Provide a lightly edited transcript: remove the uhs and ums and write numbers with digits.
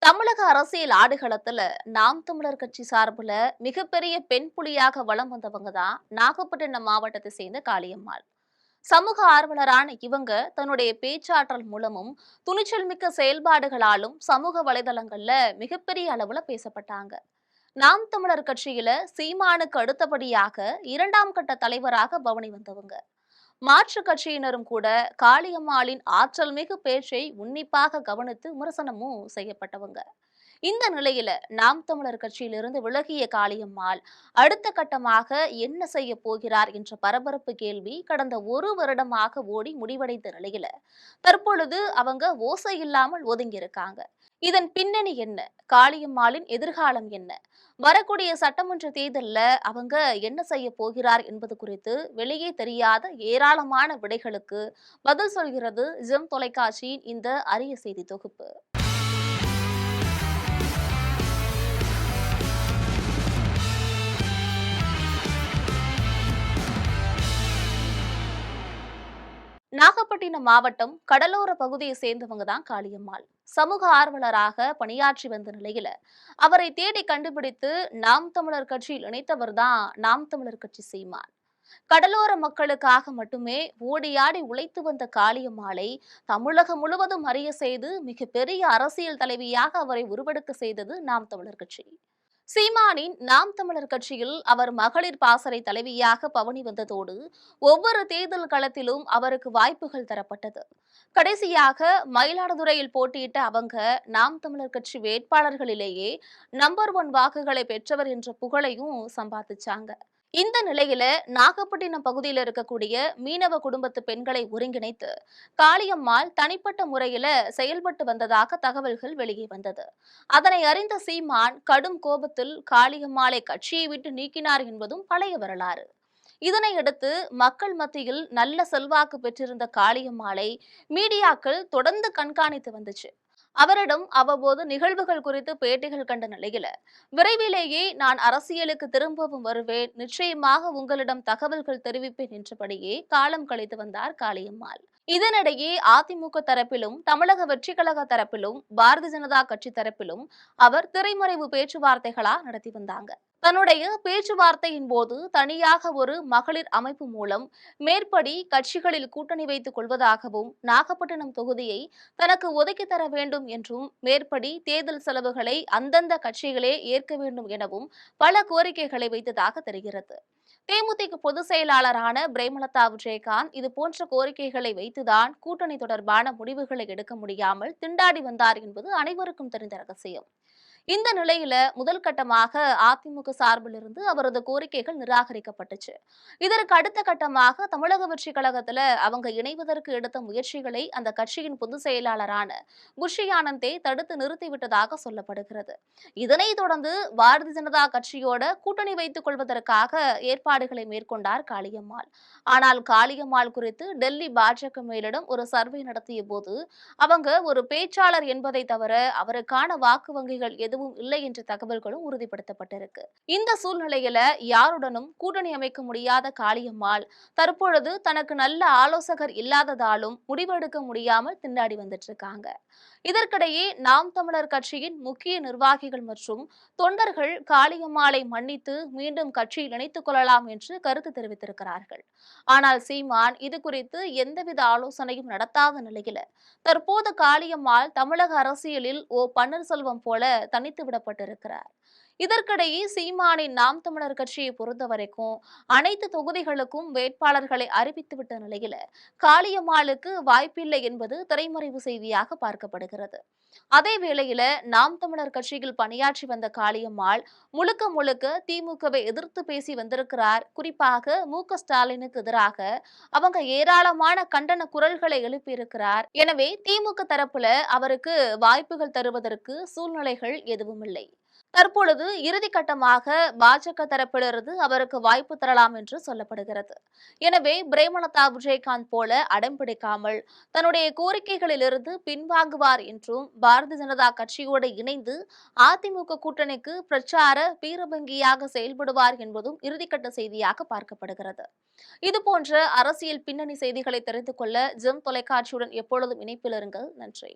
தமிழக அரசியல் ஆடுகளத்துல நாம் தமிழர் கட்சி சார்புல மிகப்பெரிய பெண் புலியாக வலம் வந்தவங்க தான் நாகப்பட்டினம் மாவட்டத்தை சேர்ந்த காளியம்மாள். சமூக ஆர்வலரான இவங்க தன்னுடைய பேச்சாற்றல் மூலமும் துணிச்சல் மிக்க செயல்பாடுகளாலும் சமூக வலைதளங்கள்ல மிகப்பெரிய அளவுல பேசப்பட்டாங்க. நாம் தமிழர் கட்சியில சீமானுக்கு அடுத்தபடியாக இரண்டாம் கட்ட தலைவராக பவனி வந்தவங்க. மாற்று கட்சியினரும் கூட காளியம்மாளின் ஆற்றல் மிகு பேச்சை உன்னிப்பாக கவனித்து விமர்சனமும் செய்யப்பட்டவங்க. இந்த நிலையில நாம் தமிழர் கட்சியிலிருந்து விலகிய காளியம்மாள் அடுத்த கட்டமாக என்ன செய்ய போகிறார் என்ற பரபரப்பு கேள்வி கடந்த ஒரு வருடமாக ஓடி முடிவடைந்த நிலையில தற்பொழுது அவங்க ஓசை இல்லாமல் ஒதுங்கி இருக்காங்க. இதன் பின்னணி என்ன? காளியம்மாளின் எதிர்காலம் என்ன? வரக்கூடிய சட்டமன்ற தேர்தல்ல அவங்க என்ன செய்ய போகிறார் என்பது குறித்து வெளியே தெரியாத ஏராளமான விடைகளுக்கு பதில் சொல்கிறது ஜெம் தொலைக்காட்சியின் இந்த அரிய செய்தி தொகுப்பு. நாகப்பட்டினம் மாவட்டம் கடலோர பகுதியை சேர்ந்தவங்க தான் காளியம்மாள். சமூக ஆர்வலராக பணியாற்றி வந்த நிலையில அவரை தேடி கண்டுபிடித்து நாம் தமிழர் கட்சியில் இணைத்தவர் தான் நாம் தமிழர் கட்சி சீமான். கடலோர மக்களுக்காக மட்டுமே ஓடியாடி உழைத்து வந்த காளியம்மாளை தமிழகம் முழுவதும் அறிய செய்து மிகப்பெரிய அரசியல் தலைவியாக அவரை உருவெடுக்க செய்தது நாம் தமிழர் கட்சி. சீமானின் நாம் தமிழர் கட்சியில் அவர் மகளிர் பாசறை தலைவியாக பவனி வந்ததோடு ஒவ்வொரு தேர்தல் களத்திலும் அவருக்கு வாய்ப்புகள் தரப்பட்டது. கடைசியாக மயிலாடுதுறையில் போட்டியிட்ட அவங்க நாம் தமிழர் கட்சி வேட்பாளர்களிலேயே நம்பர் 1 வாக்குகளை பெற்றவர் என்ற புகழையும் சம்பாதிச்சாங்க. இந்த நிலையில நாகப்பட்டினம் பகுதியில் இருக்கக்கூடிய மீனவ குடும்பத்து பெண்களை ஒருங்கிணைத்து காளியம்மாள் தனிப்பட்ட முறையில செயல்பட்டு வந்ததாக தகவல்கள் வெளியே வந்தது. அதனை அறிந்த சீமான் கடும் கோபத்தில் காளியம்மாளை கட்சியை விட்டு நீக்கினார் என்பதும் பழைய வரலாறு. இதனையடுத்து மக்கள் மத்தியில் நல்ல செல்வாக்கு பெற்றிருந்த காளியம்மாளை மீடியாக்கள் தொடர்ந்து கண்காணித்து வந்துச்சு. அவரிடம் அவ்வப்போது நிகழ்வுகள் குறித்து பேட்டிகள் கண்ட நிலையில விரைவிலேயே நான் அரசியலுக்கு திரும்பவும் வருவேன், நிச்சயமாக உங்களிடம் தகவல்கள் தெரிவிப்பேன் என்றபடியே காலம் கழித்து வந்தார் காளியம்மாள். இதனிடையே அதிமுக தரப்பிலும் தமிழக வெற்றி கழக தரப்பிலும் பாரதிய ஜனதா கட்சி தரப்பிலும் அவர் திரைமறைவு பேச்சுவார்த்தைகளா நடத்தி வந்தாங்க. தன்னுடைய பேச்சுவார்த்தையின் போது தனியாக ஒரு மகளிர் அமைப்பு மூலம் மேற்படி கட்சிகளில் கூட்டணி வைத்துக் கொள்வதாகவும் நாகப்பட்டினம் தொகுதியை தனக்கு ஒதுக்கி தர வேண்டும் என்றும் மேற்படி தேர்தல் செலவுகளை அந்தந்த கட்சிகளே ஏற்க வேண்டும் எனவும் பல கோரிக்கைகளை வைத்ததாக தெரிகிறது. தேமுதிக பொதுச் செயலாளரான பிரேமலதா விஜயகாந்த் இது போன்ற கோரிக்கைகளை வைத்துதான் கூட்டணி தொடர்பான முடிவுகளை எடுக்க முடியாமல் திண்டாடி வந்தார் என்பது அனைவருக்கும் தெரிந்த ரகசியம். இந்த நிலையில முதல் கட்டமாக அதிமுக சார்பில் இருந்து அவரது கோரிக்கைகள் நிராகரிக்கப்பட்டுச்சு. இதற்கு அடுத்த கட்டமாக தமிழக வெற்றி கழகத்துல அவங்க இணைவதற்கு எடுத்த முயற்சிகளை அந்த கட்சியின் பொதுச் செயலாளரான புஷி ஆனந்தே தடுத்து நிறுத்திவிட்டதாக சொல்லப்படுகிறது. இதனைத் தொடர்ந்து பாரதிய ஜனதா கட்சியோட கூட்டணி வைத்துக் கொள்வதற்காக ஏற்பாடுகளை மேற்கொண்டார் காளியம்மாள். ஆனால் காளியம்மாள் குறித்து டெல்லி பாஜக மேலிடம் ஒரு சர்வே நடத்திய போது அவங்க ஒரு பேச்சாளர் என்பதை தவிர அவருக்கான வாக்கு வங்கிகள் எதுவும் இல்லை என்ற தகவல்களும் உறுதிப்படுத்தப்பட்டிருக்கு. இந்த சூழ்நிலையில யாருடனும் கூட்டணி அமைக்க முடியாத காளியம்மாள் தற்பொழுது தனக்கு நல்ல ஆலோசகர் இல்லாததாலும் முடிவெடுக்க முடியாமல் திண்டாடி வந்துட்டு இருக்காங்க. இதற்கிடையே நாம் தமிழர் கட்சியின் முக்கிய நிர்வாகிகள் மற்றும் தொண்டர்கள் காளியம்மாளை மன்னித்து மீண்டும் கட்சியில் இணைத்துக் கொள்ளலாம் என்று கருத்து தெரிவித்திருக்கிறார்கள். ஆனால் சீமான் இது குறித்து எந்தவித ஆலோசனையும் நடத்தாத நிலையில தற்போது காளியம்மாள் தமிழக அரசியலில் பன்னீர்செல்வம் போல தனித்து விடப்பட்டிருக்கிறார். இதற்கிடையே சீமானின் நாம் தமிழர் கட்சியை பொறுத்தவரைக்கும் அனைத்து தொகுதிகளுக்கும் வேட்பாளர்களை அறிவித்துவிட்ட நிலையில காளியம்மாளுக்கு வாய்ப்பில்லை என்பது திரைமறைவு செய்தியாக பார்க்கப்படுகிறது. அதே வேளையில நாம் தமிழர் கட்சியில் பணியாற்றி வந்த காளியம்மாள் முழுக்க முழுக்க திமுகவை எதிர்த்து பேசி வந்திருக்கிறார். குறிப்பாக மு.க.ஸ்டாலினுக்கு எதிராக அவங்க ஏராளமான கண்டன குரல்களை எழுப்பியிருக்கிறார். எனவே திமுக தரப்புல அவருக்கு வாய்ப்புகள் தருவதற்கு சூழ்நிலைகள் எதுவும் இல்லை. தற்பொழுது இறுதிக்கட்டமாக பாஜக தரப்பிலிருந்து அவருக்கு வாய்ப்பு தரலாம் என்று சொல்லப்படுகிறது. எனவே பிரேமலதா விஜயகாந்த் போல அடம்பிடிக்காமல் தன்னுடைய கோரிக்கைகளிலிருந்து பின்வாங்குவார் என்றும் பாரதிய ஜனதா கட்சியோடு இணைந்து அதிமுக கூட்டணிக்கு பிரச்சார பீரபங்கியாக செயல்படுவார் என்பதும் இறுதிக்கட்ட செய்தியாக பார்க்கப்படுகிறது. இதுபோன்ற அரசியல் பின்னணி செய்திகளை தெரிந்து கொள்ள ஜெம் தொலைக்காட்சியுடன் எப்பொழுதும் இணைப்பில் இருங்கள். நன்றி.